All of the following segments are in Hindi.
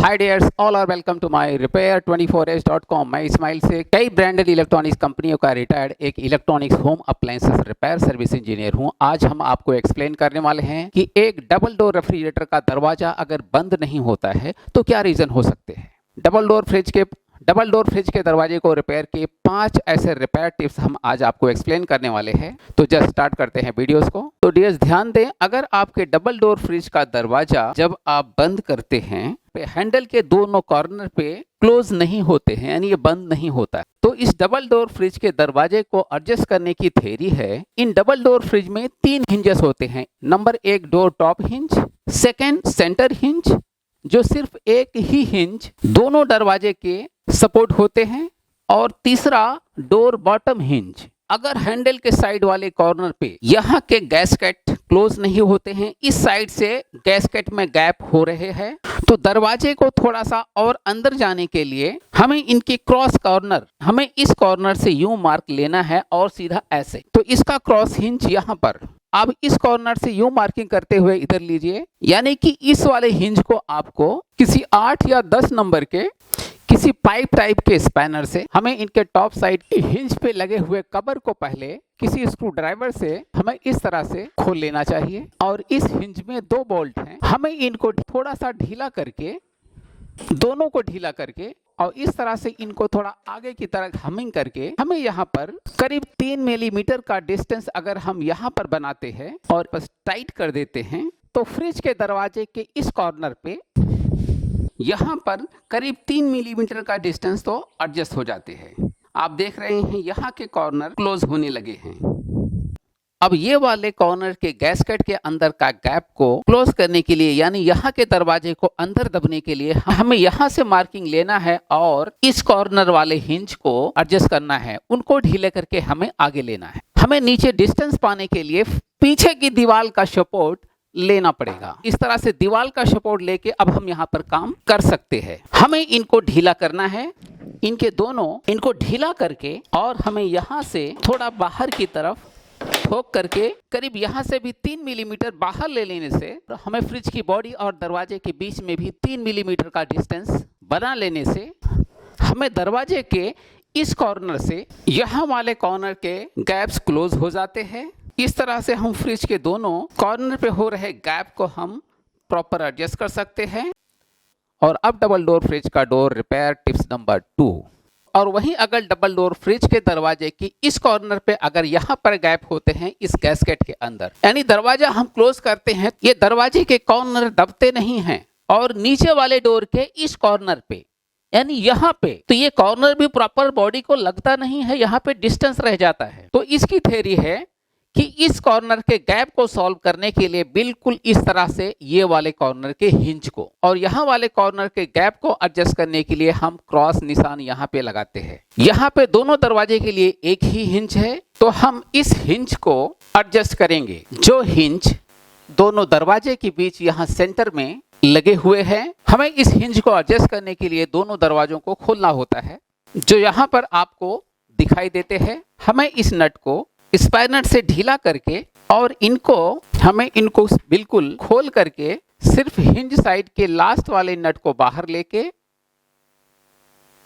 Hi dears, all are welcome to my repair24h.com। मैं इस्माइल से कई ब्रांडेड इलेक्ट्रॉनिक्स कंपनियों का रिटायर्ड एक electronics home appliances repair service engineer हूं। आज हम आपको एक्सप्लेन करने वाले हैं कि एक डबल डोर रेफ्रिजरेटर का दरवाजा अगर बंद नहीं होता है तो क्या रीजन हो सकते हैं। डबल डोर फ्रिज के दरवाजे को रिपेयर के 5 ऐसे रिपेयर टिप्स हम आज आपको एक्सप्लेन करने वाले हैं। तो जस्ट स्टार्ट करते हैं वीडियोस को। तो डियर्स ध्यान दें, अगर आपके डबल डोर फ्रिज का दरवाजा जब आप बंद करते हैं हैंडल के दोनों कॉर्नर पे क्लोज नहीं होते हैं, यानी ये बंद नहीं होता है, तो इस डबल डोर फ्रिज के दरवाजे को एडजस्ट करने की थ्योरी है। इन डबल डोर फ्रिज में 3 हिंजेस होते हैं। Number 1 door top hinge, second centre hinge जो सिर्फ एक ही हिंज दोनों दरवाजे के सपोर्ट होते हैं, और तीसरा डोर बॉटम हिंज। अगर हैंडल के साइड वाले कॉर्नर पे यहाँ के गैस्केट क्लोज नहीं होते हैं, इस साइड से गैस्केट में गैप हो रहे हैं, तो दरवाजे को थोड़ा सा और अंदर जाने के लिए हमें इनकी क्रॉस कॉर्नर, हमें इस कॉर्नर से यूं मार्क लेना है और सीधा ऐसे। तो इसका क्रॉस हिंज यहाँ पर अब इस कॉर्नर से यूं मार्किंग करते हुए इधर लीजिए, यानी कि इस वाले हिंज को आपको किसी 8 या 10 नंबर के किसी पाइप टाइप के स्पैनर से हमें इनके टॉप साइड के हिंज पे लगे हुए कवर को पहले किसी स्क्रू ड्राइवर से हमें इस तरह से खोल लेना चाहिए। और इस हिंज में 2 बोल्ट हैं, हमें इनको थोड़ा सा ढीला करके, दोनों को ढीला करके और इस तरह से इनको थोड़ा आगे की तरफ हमिंग करके हमें यहाँ पर करीब 3 मिलीमीटर का डिस्टेंस अगर हम यहाँ पर बनाते हैं और बस टाइट कर देते हैं, तो फ्रिज के दरवाजे के इस कॉर्नर पे यहाँ पर करीब 3 मिलीमीटर का डिस्टेंस तो एडजस्ट हो जाते हैं। आप देख रहे हैं यहाँ के कॉर्नर क्लोज होने लगे हैं। अब ये वाले कॉर्नर के गैस्केट के अंदर का गैप को क्लोज करने के लिए, यानी यहाँ के दरवाजे को अंदर दबने के लिए हमें यहाँ से मार्किंग लेना है और इस कॉर्नर वाले हिंज को एडजस्ट करना है, उनको ढीले करके हमें आगे लेना है। हमें नीचे डिस्टेंस पाने के लिए पीछे की दीवार का सपोर्ट लेना पड़ेगा। इस तरह से दीवार का सपोर्ट लेके अब हम यहाँ पर काम कर सकते हैं। हमें इनको ढीला करना है, इनको ढीला करके, और हमें यहाँ से थोड़ा बाहर की तरफ ठोक करके करीब यहाँ से भी 3 मिलीमीटर बाहर ले लेने से हमें फ्रिज की बॉडी और दरवाजे के बीच में भी 3 मिलीमीटर का डिस्टेंस बना लेने से हमें दरवाजे के इस कॉर्नर से यहाँ वाले कॉर्नर के गैप्स क्लोज हो जाते हैं। इस तरह से हम फ्रिज के दोनों कॉर्नर पे हो रहे गैप को हम प्रॉपर एडजस्ट कर सकते हैं। और अब डबल डोर फ्रिज का डोर रिपेयर टिप्स नंबर 2। और वहीं अगर डबल डोर फ्रिज के दरवाजे की इस कॉर्नर पे अगर यहाँ पर गैप होते हैं इस गैस्केट के अंदर, यानी दरवाजा हम क्लोज करते हैं, ये दरवाजे के कॉर्नर दबते नहीं हैं, और नीचे वाले डोर के इस कॉर्नर पे, यानी यहाँ पे, तो ये कॉर्नर भी प्रॉपर बॉडी को लगता नहीं है, यहाँ पे डिस्टेंस रह जाता है। तो इसकी थ्योरी है कि इस कॉर्नर के गैप को सॉल्व करने के लिए बिल्कुल इस तरह से ये वाले कॉर्नर के हिंज को और यहाँ वाले कॉर्नर के गैप को एडजस्ट करने के लिए हम क्रॉस निशान यहाँ पे लगाते हैं। यहाँ पे दोनों दरवाजे के लिए एक ही हिंज है, तो हम इस हिंज को एडजस्ट करेंगे। जो हिंज दोनों दरवाजे के बीच यहाँ सेंटर में लगे हुए हैं, हमें इस हिंज को एडजस्ट करने के लिए दोनों दरवाजों को खोलना होता है, जो यहाँ पर आपको दिखाई देते हैं। हमें इस नट को स्पैनर से ढीला करके और हमें इनको बिल्कुल खोल करके सिर्फ हिंज साइड के लास्ट वाले नट को बाहर लेके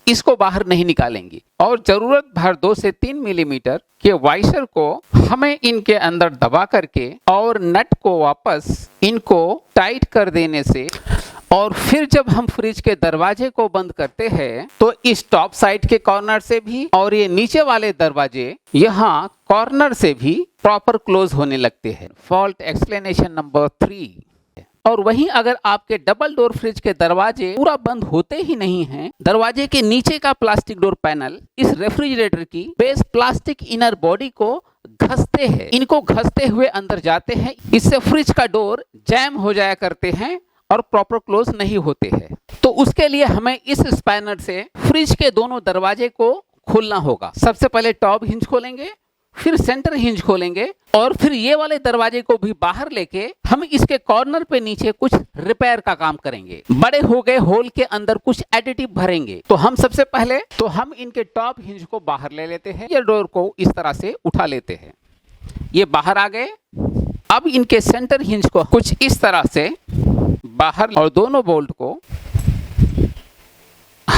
इसको बाहर नहीं निकालेंगे, और जरूरत भर 2 से 3 मिलीमीटर के वाइसर को हमें इनके अंदर दबा करके और नट को वापस इनको टाइट कर देने से, और फिर जब हम फ्रिज के दरवाजे को बंद करते हैं तो इस टॉप साइड के कॉर्नर से भी और ये नीचे वाले दरवाजे यहाँ कॉर्नर से भी प्रॉपर क्लोज होने लगते हैं। Fault explanation number 3। और वहीं अगर आपके डबल डोर फ्रिज के दरवाजे पूरा बंद होते ही नहीं हैं, दरवाजे के नीचे का प्लास्टिक डोर पैनल इस रेफ्रिजरेटर की बेस प्लास्टिक इनर बॉडी को घसते हैं, इनको घसते हुए अंदर जाते हैं, इससे फ्रिज का डोर जैम हो जाया करते हैं और प्रॉपर क्लोज नहीं होते हैं। तो उसके लिए हमें इस स्पैनर से फ्रिज के दोनों दरवाजे को खोलना होगा। सबसे पहले टॉप हिंज खोलेंगे, फिर सेंटर हिंज खोलेंगे, और फिर ये वाले दरवाजे को भी बाहर लेके हम इसके कॉर्नर पे नीचे कुछ रिपेयर का काम करेंगे। बड़े हो गए होल के अंदर कुछ एडिटिव भरेंगे। तो हम सबसे पहले हम इनके टॉप हिंज को बाहर ले लेते हैं, ये डोर को इस तरह से उठा लेते हैं, ये बाहर आ गए। अब इनके सेंटर हिंज को कुछ इस तरह से बाहर और दोनों बोल्ट को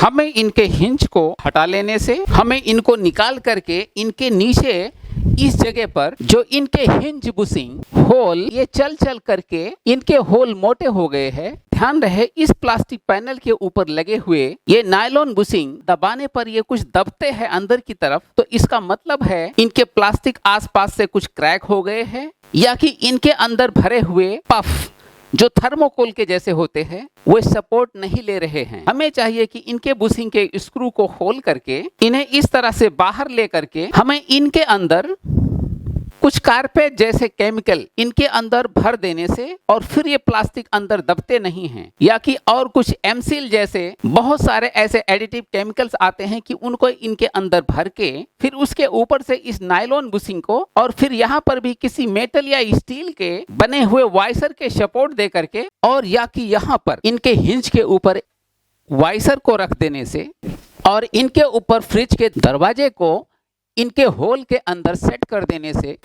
हमें इनके हिंज को हटा लेने से, हमें इनको निकाल करके इनके नीचे इस जगह पर जो इनके हिंज बुशिंग होल, ये चल चल करके इनके होल मोटे हो गए हैं। ध्यान रहे, इस प्लास्टिक पैनल के ऊपर लगे हुए ये नायलॉन बुशिंग दबाने पर ये कुछ दबते हैं अंदर की तरफ, तो इसका मतलब है इनके प्लास्टिक आसपास से कुछ क्रैक हो गए हैं, या कि इनके अंदर भरे हुए पफ जो थर्मोकोल के जैसे होते हैं वो सपोर्ट नहीं ले रहे हैं। हमें चाहिए कि इनके बुशिंग के स्क्रू को खोल करके इन्हें इस तरह से बाहर ले करके हमें इनके अंदर कुछ कारपेट जैसे केमिकल इनके अंदर भर देने से, और फिर ये प्लास्टिक अंदर दबते नहीं हैं, या कि और कुछ एमसील जैसे बहुत सारे ऐसे एडिटिव केमिकल्स आते हैं कि उनको इनके अंदर भर के फिर उसके ऊपर से इस नायलॉन बुशिंग को, और फिर यहाँ पर भी किसी मेटल या स्टील के बने हुए वाइसर के सपोर्ट दे करके, और या कि यहाँ पर इनके हिंज के ऊपर वाइसर को रख देने से, और इनके ऊपर फ्रिज के दरवाजे को इनके होल के अंदर सेट कर देने से,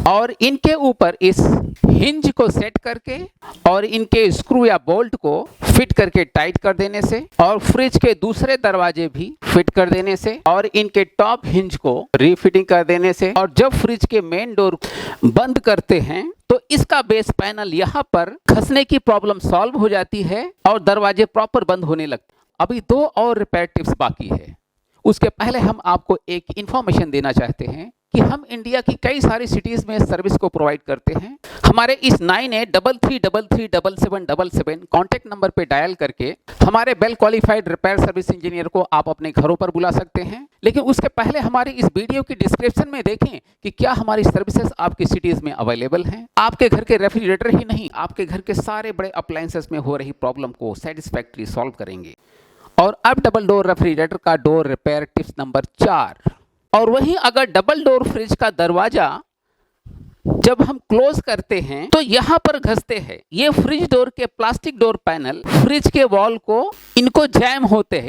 और इनके ऊपर इस हिंज को सेट करके और इनके स्क्रू या बोल्ट को फिट करके टाइट कर देने से, और फ्रिज के दूसरे दरवाजे भी फिट कर देने से, और इनके टॉप हिंज को रीफिटिंग कर देने से, और जब फ्रिज के मेन डोर बंद करते हैं तो इसका बेस पैनल यहाँ पर घसने की प्रॉब्लम सॉल्व हो जाती है और दरवाजे प्रॉपर बंद होने लगते हैं। अभी 2 और रिपेयर टिप्स बाकी है। उसके पहले हम आपको एक इंफॉर्मेशन देना चाहते हैं कि हम इंडिया की कई सारी सिटीज़ में सर्विस को प्रोवाइड करते हैं। हमारे इस 9833337777 कॉन्टैक्ट नंबर पे डायल करके हमारे well qualified repair service engineer को आप अपने घरों पर बुला सकते हैं। लेकिन उसके पहले हमारी इस वीडियो की डिस्क्रिप्शन में देखें कि क्या हमारी सर्विसेज आपकी सिटीज़ में अवेलेबल हैं। आपके घर के रेफ्रिजरेटर ही नहीं, आपके घर के सारे बड़े अप्लायंसेस में हो रही प्रॉब्लम को सेटिस्फैक्ट्री सॉल्व करेंगे। और अब डबल डोर रेफ्रिजरेटर का डोर रिपेयर टिप्स नंबर 4। और वहीं अगर डबल डोर फ्रिज का दरवाजा जब हम क्लोज करते हैं तो यहाँ पर घसते हैं, ये फ्रिज डोर के प्लास्टिक डोर पैनल फ्रिज के वॉल को इनको जैम होते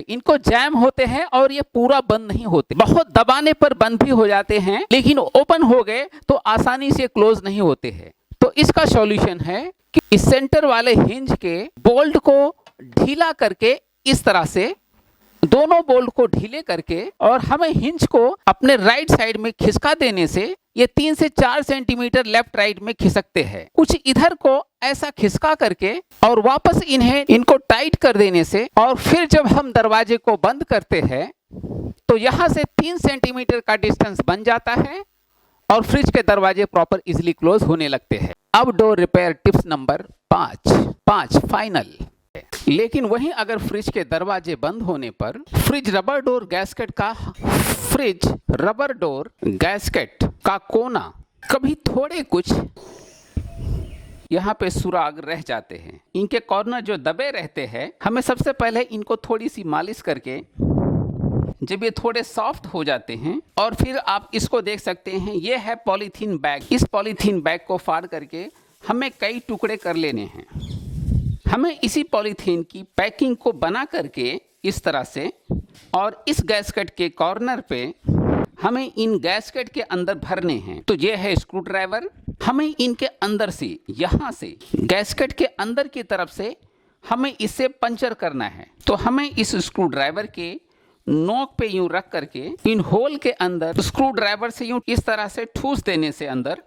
हैं और ये पूरा बंद नहीं होते। बहुत दबाने पर बंद भी हो जाते हैं, लेकिन ओपन हो गए तो आसानी से क्लोज नहीं होते हैं। तो इसका सॉल्यूशन है कि इस सेंटर वाले हिंज के बोल्ट को ढीला करके, इस तरह से दोनों बोल्ट को ढीले करके, और हमें हिंज को अपने राइट साइड में खिसका देने से ये 3 से 4 सेंटीमीटर लेफ्ट राइट में खिसकते हैं। कुछ इधर को ऐसा खिसका करके और वापस इनको टाइट कर देने से, और फिर जब हम दरवाजे को बंद करते हैं तो यहाँ से 3 सेंटीमीटर का डिस्टेंस बन जाता है और फ्रिज के दरवाजे प्रॉपर इजिली क्लोज होने लगते हैं। अब door repair tips number 5 final. लेकिन वहीं अगर फ्रिज के दरवाजे बंद होने पर फ्रिज रबर डोर गैस्केट का कोना कभी थोड़े कुछ यहाँ पे सुराग रह जाते हैं, इनके कॉर्नर जो दबे रहते हैं, हमें सबसे पहले इनको थोड़ी सी मालिश करके जब ये थोड़े सॉफ्ट हो जाते हैं, और फिर आप इसको देख सकते हैं, ये है पॉलीथीन बैग। इस पॉलीथीन बैग को फाड़ करके हमें कई टुकड़े कर लेने हैं। हमें इसी पॉलीथीन की पैकिंग को बना करके इस तरह से, और इस गैस्केट के कॉर्नर पे हमें इन गैस्केट के अंदर भरने हैं। तो ये है स्क्रू ड्राइवर, हमें इनके अंदर से, यहाँ से गैस्केट के अंदर की तरफ से हमें इसे पंचर करना है। तो हमें इस स्क्रू ड्राइवर के नोक पे यूं रख करके इन होल के अंदर स्क्रू ड्राइवर से यूं इस तरह से ठूस देने से अंदर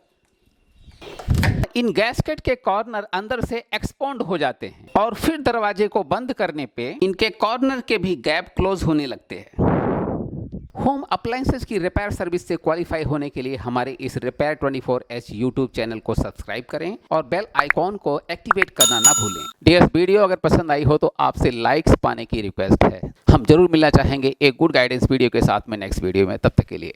इन गैस्केट के कॉर्नर अंदर से एक्सपोंड हो जाते हैं, और फिर दरवाजे को बंद करने पे इनके कॉर्नर के भी गैप क्लोज होने लगते हैं। होम अप्लायंसेस की रिपेयर सर्विस से क्वालिफाई होने के लिए हमारे इस रिपेयर 24H यूट्यूब चैनल को सब्सक्राइब करें और बेल आइकॉन को एक्टिवेट करना ना भूलें। डियर, वीडियो अगर पसंद आई हो तो आपसे लाइक्स पाने की रिक्वेस्ट है। हम जरूर मिलना चाहेंगे एक गुड गाइडेंस वीडियो के साथ में नेक्स्ट वीडियो में। तब तक के लिए